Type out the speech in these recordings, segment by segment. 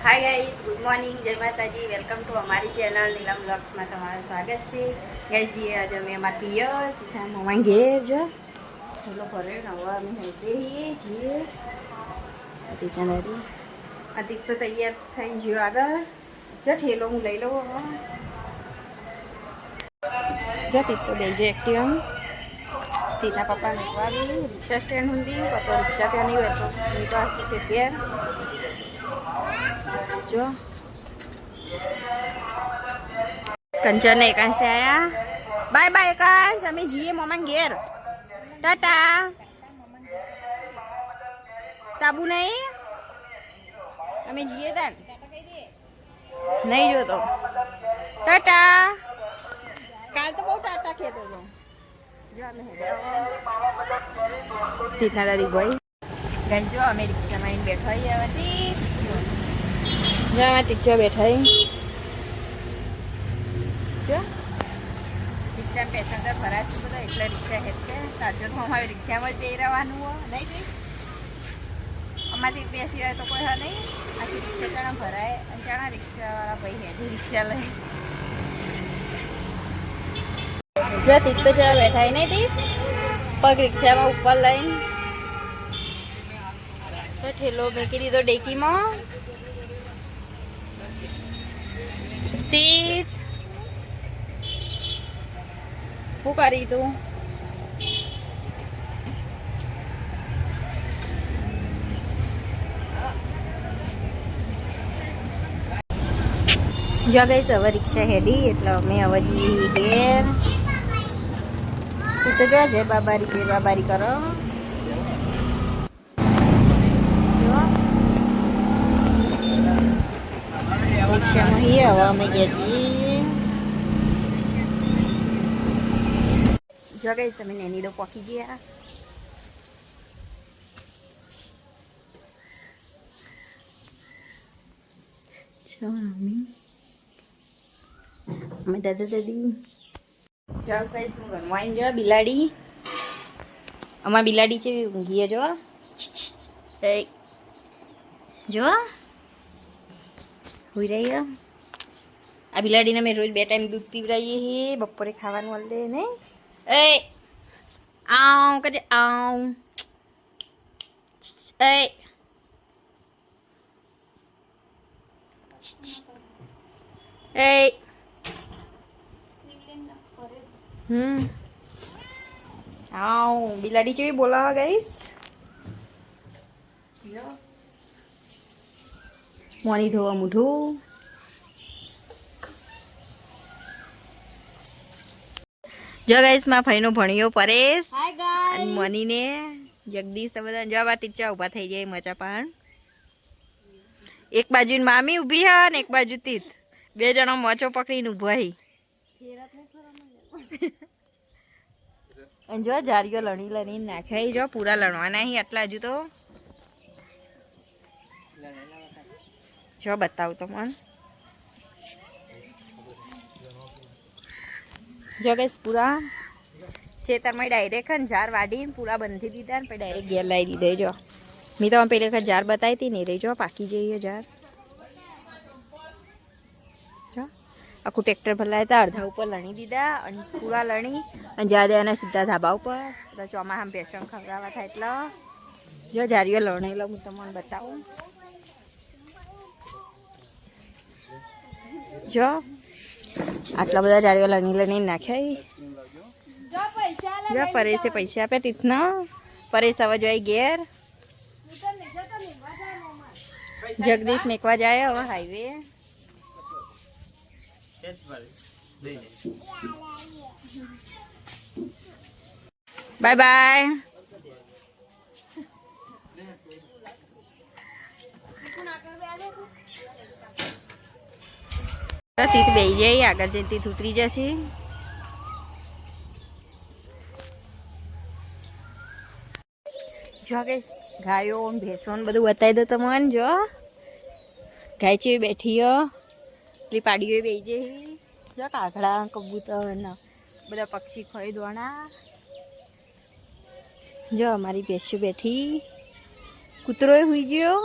Hi guys, good morning, જય માતાજી. Welcome to અમારી ચેનલ નીલમ બ્લોગ્સમાં તમારું સ્વાગત છે. ગાઈઝ આજે અમે અમારા પિયર મમ્મા ઘેર જો થોડો ઘરે નવા અમે હેલતે છીએ. અતિક તો તૈયાર થઈને જ્યો આગળ જો ઠેલો હું લઈ લઉં હવે જો તીક તો બેજે એક્ટિવ તીના પપ્પા નીકળાવી રિક્ષા સ્ટેન્ડ સુધી પપ્પા રિક્ષા ત્યાં નહીં હોય તો મીઠો હશે છે ત્યાં જો કંચન ને એકાંશ આયા. બાય બાય એકાંશ, અમે જઈએ મમ્મા ઘેર. ટાટા. તાબુ નહીં, અમે જઈએ તાન નહીં જોતો. ટાટા. કાલ તો બહુ ટાટા કહેતો હતો. જો અમે તીના દાદી ભાઈ ગાઈસ જો અમે રિક્ષામાં આવીને બેઠા હતી. જો આમાં ટીચર બેઠા જો રિક્ષા પેસેન્જર ભરાય છે બધો એટલે રિક્ષા હેઠ છે. તારજો તો અમારે રિક્ષામાં જ બેસી રહેવાનું હોય નહીં ભાઈ. અમારથી બેસી હોય તો કોઈ હા નહીં. આખી રિક્ષા ચાણા ભરાય અને ચાણા રિક્ષાવાળા ભાઈ હેઠી રિક્ષા લઈ જો તીક તો ચા બેઠા નહીં તીક પગ રિક્ષામાં ઉપર લઈને ઠેલો મેકી દીધો ડેકીમાં. તીત શું કરી તું? જો ગઈશ હવે રિક્ષા હેડી એટલે અમે હવે જઈએ ઘેર. તું તો જો જય બાબારી કરો. રિક્ષામાં હી હવે અમે ગયા છીએ. જો ગઈશ અમે નેની દો પહોંચી ગયા. અમે દાદા દાદી જો કહીશ હું ગણવાઈ જો બિલાડી અમારી બિલાડી છે ઊંઘીએ જો જો હોઈ રહી. આ બિલાડીને મેં રોજ 2 ટાઈમ દૂધ પીવડાવીએ છીએ. બપોરે ખાવાનું મળે ને એ આવ કજે આવ એ એ આવ બિલાડી જેવી બોલાવા ગઈશ. મોની ધોવા મૂઠું જો ગાઈસ માં ભાઈનો ભણ્યો પરેશ અને મનીને જગદીશ બધા જો આ ટીચા ઊભા થઈ જાય મજા પાણ. એક બાજુ મામી ઊભી હે ને એક બાજુ તીત 2 જણા મોચો પકડીને ઊભા હી. જો જારીઓ લણી નાખ્યા જો પૂરા લણવાના હી આટલા હજુ તો જો બતાવું તો મને જો ગઈશ પૂરા ખેતરમાં ડાયરેક્ટ ને જાર વાડીને પૂરા બંધી દીધા ને પછી ડાયરેક્ટ ઘેર લાવી દીધા. જો મેં તો પેલી વખત જાર બતાવી હતી ને રહી જો પાકી જઈએ જાર જો આખું ટ્રેક્ટર ભરાયા હતા અડધા ઉપર લણી દીધા અને પૂરા લણી અને જ્યાં દે એના સીધા ધાબા ઉપર એટલે ચોમાસામાં ભેસણ ખવડાવવા થાય એટલે જો જારીઓ લણેલો હું તમને બતાવું. જો આટલા બધા જારીઓ લણી નાખ્યા. જો પરેશે પૈસા આપ્યા તીથના. પરેશ હવે જાય ઘેર. જગદીશ મેકવા જાય હવે હાઈવે. Bye bye. તીત બેસી જાય આગળ જઈને તીત ઉતરી જશે. જો કે ગાયો ભેંસો બધું બતાવી દો તમને. જો ગાય છે બેઠી એટલી પાડીઓ બેસી જાય. જો કાકડા કબૂતર બધા પક્ષી ખોઈ દોણા. જો અમારી ભેંસો બેઠી. કૂતરો હુઈ ગયો.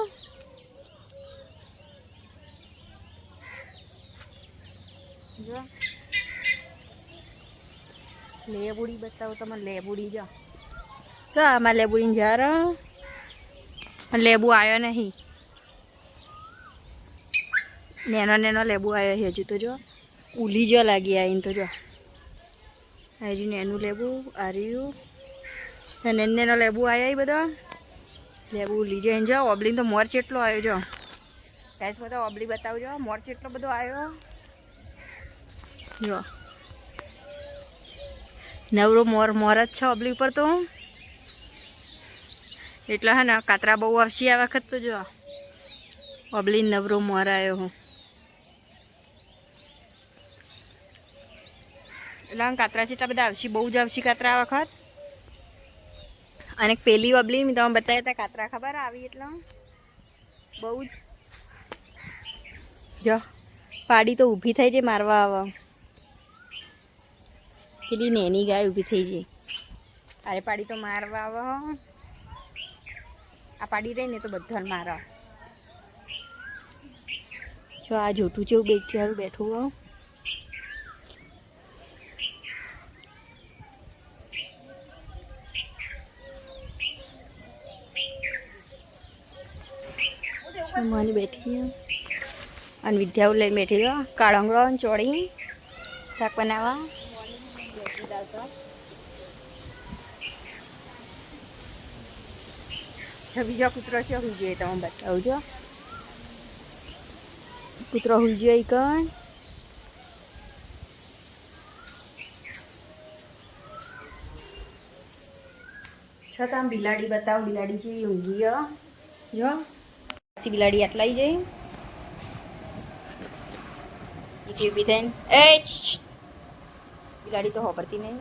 જો લેબુડી બતાવો તમે, લેબુડી જો તો આમાં લેબુડીને ઝાર લેબુ આવ્યો નહીં, નેનો લેબુ આવ્યો છે હજુ તો જો ઉલી જો લાગી આવીને તો જો આ રહ્યું નેનું લેબુ, આ રહ્યું નેનો લેબુ આવ્યા એ બધા લેબુ ઉલી જો એને જો ઓબલીને તો મોર ચેટલો આવ્યો જો ગાઈસ બધા ઓબલી બતાવજો, મોર ચેટલો બધો આવ્યો જો નવરો મોર જ છે ઓબલી ઉપર તો એટલે હે ને કાતરા બહુ આવશે આ વખત તો જો ઓબલી નવરો મોર આવ્યો હું એટલે કાતરા જેટલા બધા આવશે, બહુ જ આવશે કાતરા આ વખત. અને પેલી ઓબલી મેં તમે બતાવ્યા હતા કાતરા ખબર આવી એટલે બહુ જ જો પાડી તો ઊભી થઈ જાય મારવા આવે, પેલી નેની ગાય ઊભી થઈ જાય, અરે પાડી તો મારવા આવે, આ પાડી રહી ને તો બધાને મારા જો આ જોતું છે એવું બેચારું બેઠું હોય માની બેઠી અને વિદ્યાઓ લઈને બેઠી ગયો કાળંગળો ચોળી શાક બનાવવા બીજો કૂતરો છે હું જોઈએ તમે બતાવજો, કૂતરો હું જોઈએ કણ છો તમે બિલાડી બતાવો, બિલાડી છે ઊંઘી જો બિલાડી આટલાઈ જઈ ઊભી થઈને એ બિલાડી તો હોપરતી નહીં